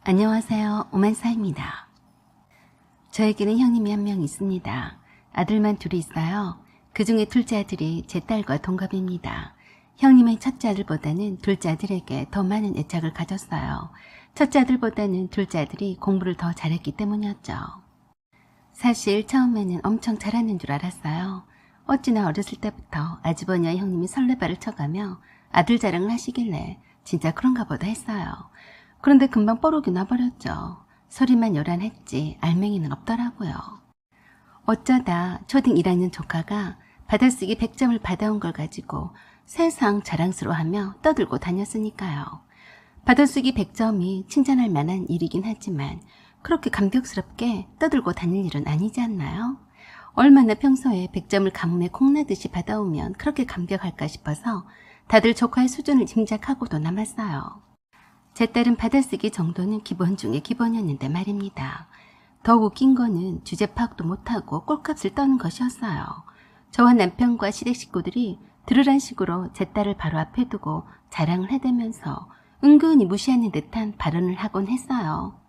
안녕하세요. 오만사입니다. 저에게는 형님이 한 명 있습니다. 아들만 둘이 있어요. 그 중에 둘째 아들이 제 딸과 동갑입니다. 형님의 첫째 아들보다는 둘째 아들에게 더 많은 애착을 가졌어요. 첫째 아들보다는 둘째 아들이 공부를 더 잘했기 때문이었죠. 사실 처음에는 엄청 잘하는 줄 알았어요. 어찌나 어렸을 때부터 아주버니와 형님이 설레발을 쳐가며 아들 자랑을 하시길래 진짜 그런가 보다 했어요. 그런데 금방 뽀록이 나버렸죠. 소리만 요란했지 알맹이는 없더라고요. 어쩌다 초딩 1학년 조카가 받아쓰기 100점을 받아온 걸 가지고 세상 자랑스러워하며 떠들고 다녔으니까요. 받아쓰기 100점이 칭찬할 만한 일이긴 하지만 그렇게 감격스럽게 떠들고 다닐 일은 아니지 않나요? 얼마나 평소에 100점을 가뭄에 콩나듯이 받아오면 그렇게 감격할까 싶어서 다들 조카의 수준을 짐작하고도 남았어요. 제 딸은 받아쓰기 정도는 기본 중에 기본이었는데 말입니다. 더 웃긴 거는 주제 파악도 못하고 꼴값을 떠는 것이었어요. 저와 남편과 시댁 식구들이 들으란 식으로 제 딸을 바로 앞에 두고 자랑을 해대면서 은근히 무시하는 듯한 발언을 하곤 했어요.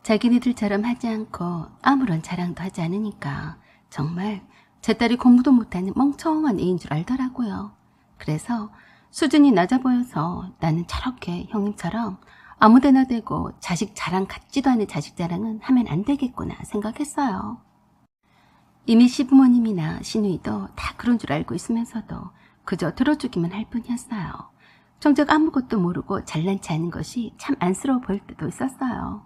자기네들처럼 하지 않고 아무런 자랑도 하지 않으니까 정말 제 딸이 공부도 못하는 멍청한 애인 줄 알더라고요. 그래서 수준이 낮아 보여서 나는 저렇게 형님처럼 아무데나 대고 자식 자랑 같지도 않은 자식 자랑은 하면 안 되겠구나 생각했어요. 이미 시부모님이나 시누이도 다 그런 줄 알고 있으면서도 그저 들어주기만 할 뿐이었어요. 정작 아무것도 모르고 잘난치 않은 것이 참 안쓰러워 보일 때도 있었어요.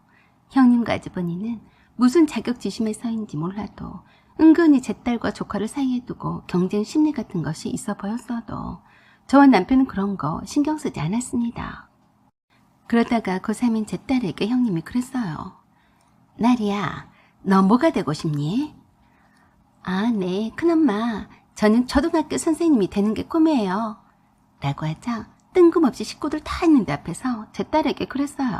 형님과 아주버니는 무슨 자격지심에서인지 몰라도 은근히 제 딸과 조카를 사이에 두고 경쟁 심리 같은 것이 있어 보였어도 저와 남편은 그런 거 신경 쓰지 않았습니다. 그러다가 고3인 제 딸에게 형님이 그랬어요. 나리야, 너 뭐가 되고 싶니? 아, 네, 큰엄마. 저는 초등학교 선생님이 되는 게 꿈이에요. 라고 하자 뜬금없이 식구들 다 있는데 앞에서 제 딸에게 그랬어요.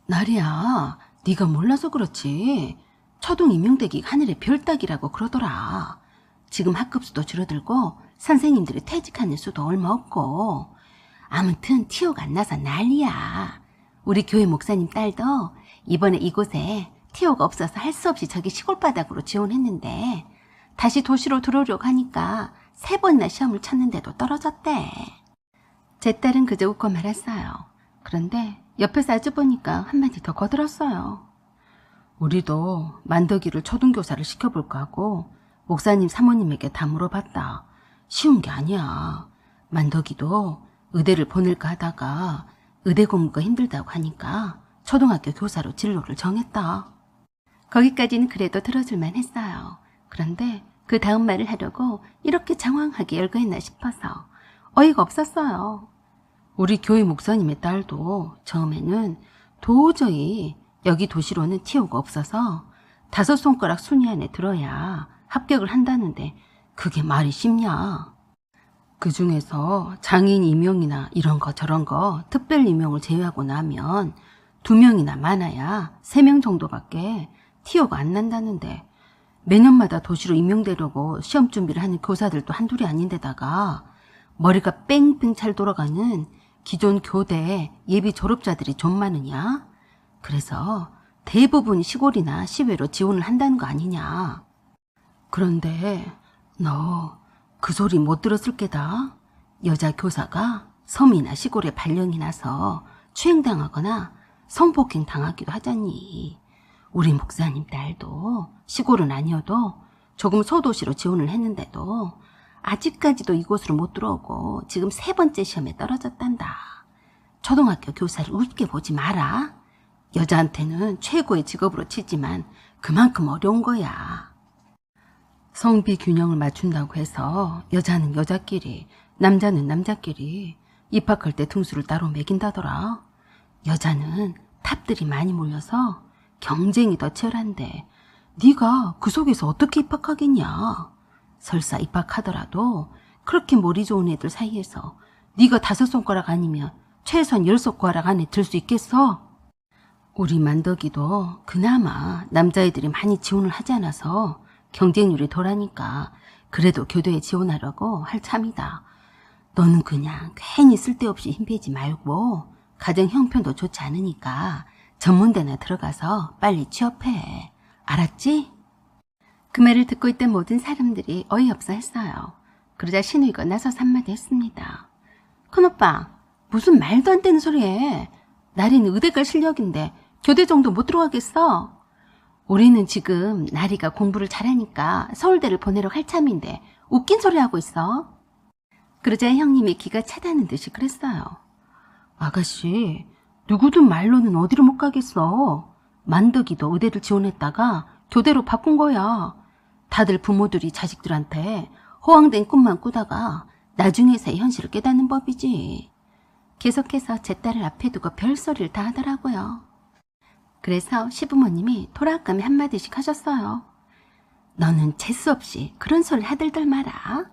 나리야, 네가 몰라서 그렇지. 초등 임용대기 하늘의 별 따기라고 그러더라. 지금 학급수도 줄어들고 선생님들이 퇴직하는 수도 얼마 없고 아무튼 티오가 안 나서 난리야. 우리 교회 목사님 딸도 이번에 이곳에 티오가 없어서 할 수 없이 저기 시골바닥으로 지원했는데 다시 도시로 들어오려고 하니까 3번이나 시험을 쳤는데도 떨어졌대. 제 딸은 그저 웃고 말았어요. 그런데 옆에서 아주 보니까 한마디 더 거들었어요. 우리도 만덕이를 초등교사를 시켜볼까 하고 목사님 사모님에게 다 물어봤다. 쉬운 게 아니야. 만덕이도 의대를 보낼까 하다가 의대 공부가 힘들다고 하니까 초등학교 교사로 진로를 정했다. 거기까지는 그래도 들어줄만 했어요. 그런데 그 다음 말을 하려고 이렇게 장황하게 열거했나 싶어서 어이가 없었어요. 우리 교회 목사님의 딸도 처음에는 도저히 여기 도시로는 티오가 없어서 5손가락 순위 안에 들어야 합격을 한다는데 그게 말이 쉽냐. 그 중에서 장애인 임용이나 이런 거 저런 거 특별 임용을 제외하고 나면 2명이나 많아야 3명 정도밖에 티오가 안 난다는데 매년마다 도시로 임용되려고 시험 준비를 하는 교사들도 한둘이 아닌데다가 머리가 뺑뺑 잘 돌아가는 기존 교대 예비 졸업자들이 좀 많으냐? 그래서 대부분이 시골이나 시외로 지원을 한다는 거 아니냐? 그런데 너 그 소리 못 들었을 게다. 여자 교사가 섬이나 시골에 발령이 나서 추행당하거나 성폭행 당하기도 하잖니. 우리 목사님 딸도 시골은 아니어도 조금 소도시로 지원을 했는데도 아직까지도 이곳으로 못 들어오고 지금 3번째 시험에 떨어졌단다. 초등학교 교사를 웃게 보지 마라. 여자한테는 최고의 직업으로 치지만 그만큼 어려운 거야. 성비 균형을 맞춘다고 해서 여자는 여자끼리, 남자는 남자끼리 입학할 때 등수를 따로 매긴다더라. 여자는 탑들이 많이 몰려서 경쟁이 더 치열한데 네가 그 속에서 어떻게 입학하겠냐. 설사 입학하더라도 그렇게 머리 좋은 애들 사이에서 네가 5손가락 아니면 최소한 10손가락 안에 들 수 있겠어? 우리 만덕이도 그나마 남자애들이 많이 지원을 하지 않아서 경쟁률이 덜하니까 그래도 교대에 지원하려고 할 참이다. 너는 그냥 괜히 쓸데없이 힘 빼지 말고 가정 형편도 좋지 않으니까 전문대나 들어가서 빨리 취업해. 알았지? 그 말을 듣고 있던 모든 사람들이 어이없어 했어요. 그러자 신우이가 나서서 한마디 했습니다. 큰오빠, 무슨 말도 안 되는 소리 해. 나리는 의대 갈 실력인데 교대 정도 못 들어가겠어? 우리는 지금 나리가 공부를 잘하니까 서울대를 보내러 갈 참인데 웃긴 소리 하고 있어. 그러자 형님이 기가 차다는 듯이 그랬어요. 아가씨, 누구든 말로는 어디로 못 가겠어. 만덕이도 의대를 지원했다가 교대로 바꾼 거야. 다들 부모들이 자식들한테 허황된 꿈만 꾸다가 나중에서야 현실을 깨닫는 법이지. 계속해서 제 딸을 앞에 두고 별소리를 다 하더라고요. 그래서 시부모님이 돌아가며 한마디씩 하셨어요. 너는 재수없이 그런 소리를 하들들 마라.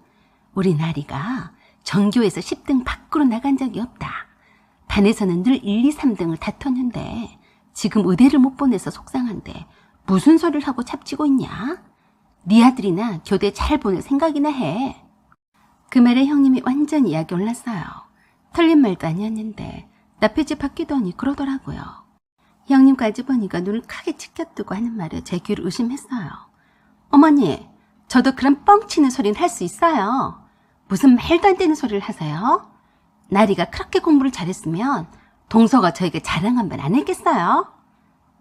우리 나리가 전교에서 10등 밖으로 나간 적이 없다. 반에서는 늘 1, 2, 3등을 다퉜는데 지금 의대를 못 보내서 속상한데 무슨 소리를 하고 잡치고 있냐? 네 아들이나 교대 잘 보낼 생각이나 해. 그 말에 형님이 완전히 약이 올랐어요. 틀린 말도 아니었는데 나페집 바뀌더니 그러더라고요. 형님까지 보니까 눈을 크게 치켜뜨고 하는 말에 제 귀를 의심했어요. 어머니, 저도 그런 뻥치는 소리는 할 수 있어요. 무슨 말도 안 되는 소리를 하세요? 나리가 그렇게 공부를 잘했으면 동서가 저에게 자랑 한 번 안 했겠어요?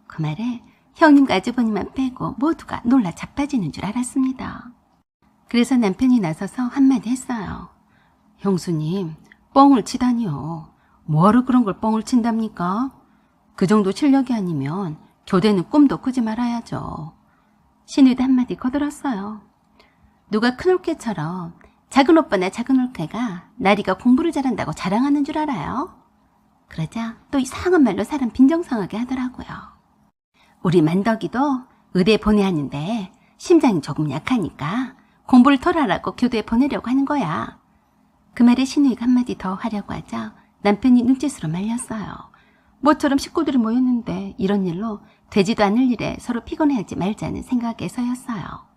그 말에 형님과 아주버님만 빼고 모두가 놀라 자빠지는 줄 알았습니다. 그래서 남편이 나서서 한마디 했어요. 형수님, 뻥을 치다니요. 뭐하러 그런 걸 뻥을 친답니까? 그 정도 실력이 아니면 교대는 꿈도 꾸지 말아야죠. 신우도 한마디 거들었어요. 누가 큰올케처럼 작은 오빠나 작은 올케가 나리가 공부를 잘한다고 자랑하는 줄 알아요? 그러자 또 이상한 말로 사람 빈정상하게 하더라고요. 우리 만덕이도 의대 보내야 하는데 심장이 조금 약하니까 공부를 덜 하라고 교대에 보내려고 하는 거야. 그 말에 신우이가 한마디 더 하려고 하자 남편이 눈짓으로 말렸어요. 모처럼 식구들이 모였는데 이런 일로 되지도 않을 일에 서로 피곤해하지 말자는 생각에서였어요.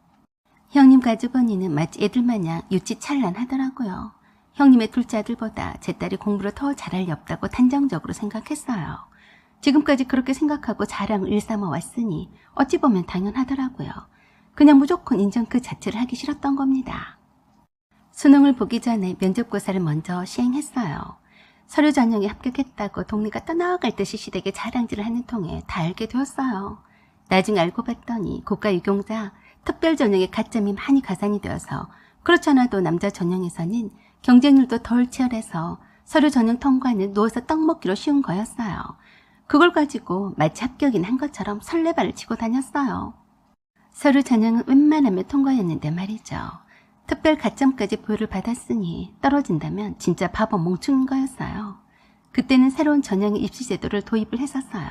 형님과 아주버니는 마치 애들 마냥 유치찬란하더라고요. 형님의 둘째 아들보다 제 딸이 공부를 더 잘할 리 없다고 단정적으로 생각했어요. 지금까지 그렇게 생각하고 자랑을 일삼아 왔으니 어찌 보면 당연하더라고요. 그냥 무조건 인정 그 자체를 하기 싫었던 겁니다. 수능을 보기 전에 면접고사를 먼저 시행했어요. 서류 전형에 합격했다고 동네가 떠나갈 듯이 시댁에 자랑질을 하는 통에 다 알게 되었어요. 나중에 알고 봤더니 고가 유경자 특별 전형에 가점이 많이 가산이 되어서 그렇지 않아도 남자 전형에서는 경쟁률도 덜 치열해서 서류 전형 통과는 누워서 떡 먹기로 쉬운 거였어요. 그걸 가지고 마치 합격인 한 것처럼 설레발을 치고 다녔어요. 서류 전형은 웬만하면 통과였는데 말이죠. 특별 가점까지 부여를 받았으니 떨어진다면 진짜 바보 멍충인 거였어요. 그때는 새로운 전형의 입시 제도를 도입을 했었어요.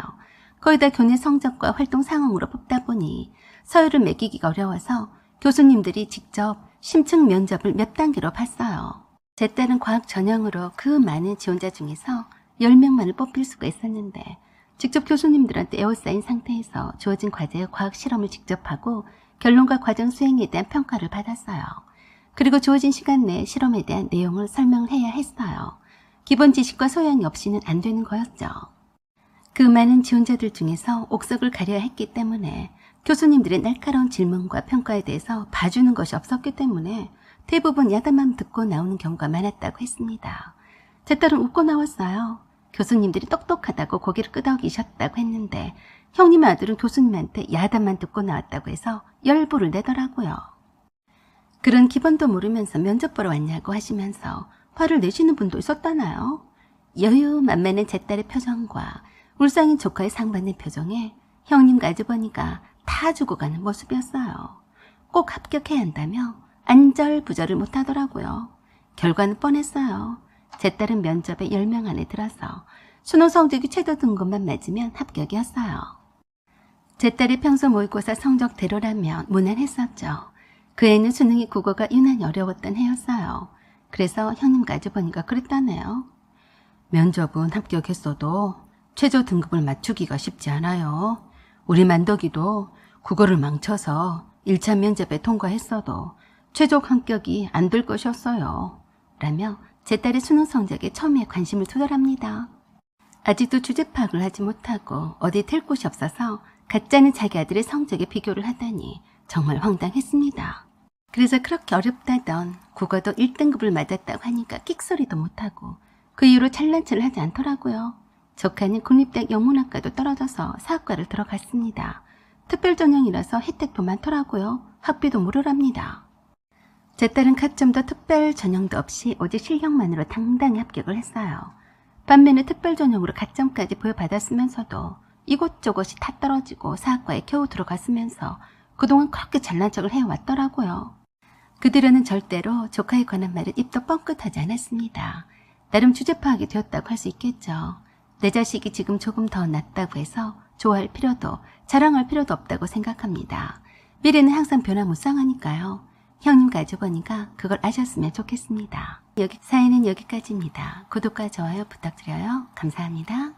거의 다 교내 성적과 활동 상황으로 뽑다 보니 서열을 매기기가 어려워서 교수님들이 직접 심층 면접을 몇 단계로 봤어요. 제 딸은 과학 전형으로 그 많은 지원자 중에서 10명만을 뽑힐 수가 있었는데 직접 교수님들한테 에워싸인 상태에서 주어진 과제의 과학 실험을 직접 하고 결론과 과정 수행에 대한 평가를 받았어요. 그리고 주어진 시간 내에 실험에 대한 내용을 설명을 해야 했어요. 기본 지식과 소양이 없이는 안 되는 거였죠. 그 많은 지원자들 중에서 옥석을 가려야 했기 때문에 교수님들의 날카로운 질문과 평가에 대해서 봐주는 것이 없었기 때문에 대부분 야단만 듣고 나오는 경우가 많았다고 했습니다. 제 딸은 웃고 나왔어요. 교수님들이 똑똑하다고 고개를 끄덕이셨다고 했는데 형님 아들은 교수님한테 야단만 듣고 나왔다고 해서 열불을 내더라고요. 그런 기본도 모르면서 면접 보러 왔냐고 하시면서 화를 내시는 분도 있었다나요? 여유만만한 제 딸의 표정과 울상인 조카의 상받는 표정에 형님과 아주버니가 다 주고 가는 모습이었어요. 꼭 합격해야 한다며 안절부절을 못하더라고요. 결과는 뻔했어요. 제 딸은 면접에 10명 안에 들어서 수능 성적이 최저 등급만 맞으면 합격이었어요. 제 딸이 평소 모의고사 성적대로라면 무난했었죠. 그 애는 수능이 국어가 유난히 어려웠던 해였어요. 그래서 형님과 아주버니가 그랬다네요. 면접은 합격했어도 최저 등급을 맞추기가 쉽지 않아요. 우리 만덕이도 국어를 망쳐서 1차 면접에 통과했어도 최종 합격이 안 될 것이었어요. 라며 제 딸의 수능 성적에 처음에 관심을 투덜합니다. 아직도 주제 파악을 하지 못하고 어디 댈 곳이 없어서 가짜는 자기 아들의 성적에 비교를 하다니 정말 황당했습니다. 그래서 그렇게 어렵다던 국어도 1등급을 맞았다고 하니까 끽소리도 못하고 그 이후로 잘난체를 하지 않더라고요. 조카는 국립대 영문학과도 떨어져서 사학과를 들어갔습니다. 특별전형이라서 혜택도 많더라고요. 학비도 무료랍니다. 제 딸은 가점도 특별 전형도 없이 오직 실력만으로 당당히 합격을 했어요. 반면에 특별 전형으로 가점까지 부여받았으면서도 이곳저곳이 다 떨어지고 사학과에 겨우 들어갔으면서 그동안 그렇게 잘난 척을 해왔더라고요. 그들은 절대로 조카에 관한 말은 입도 뻥끗하지 않았습니다. 나름 주제 파악이 되었다고 할 수 있겠죠. 내 자식이 지금 조금 더 낫다고 해서 좋아할 필요도 자랑할 필요도 없다고 생각합니다. 미래는 항상 변화무쌍하니까요. 형님 가족언니가 그걸 아셨으면 좋겠습니다. 사연은 여기까지입니다. 구독과 좋아요 부탁드려요. 감사합니다.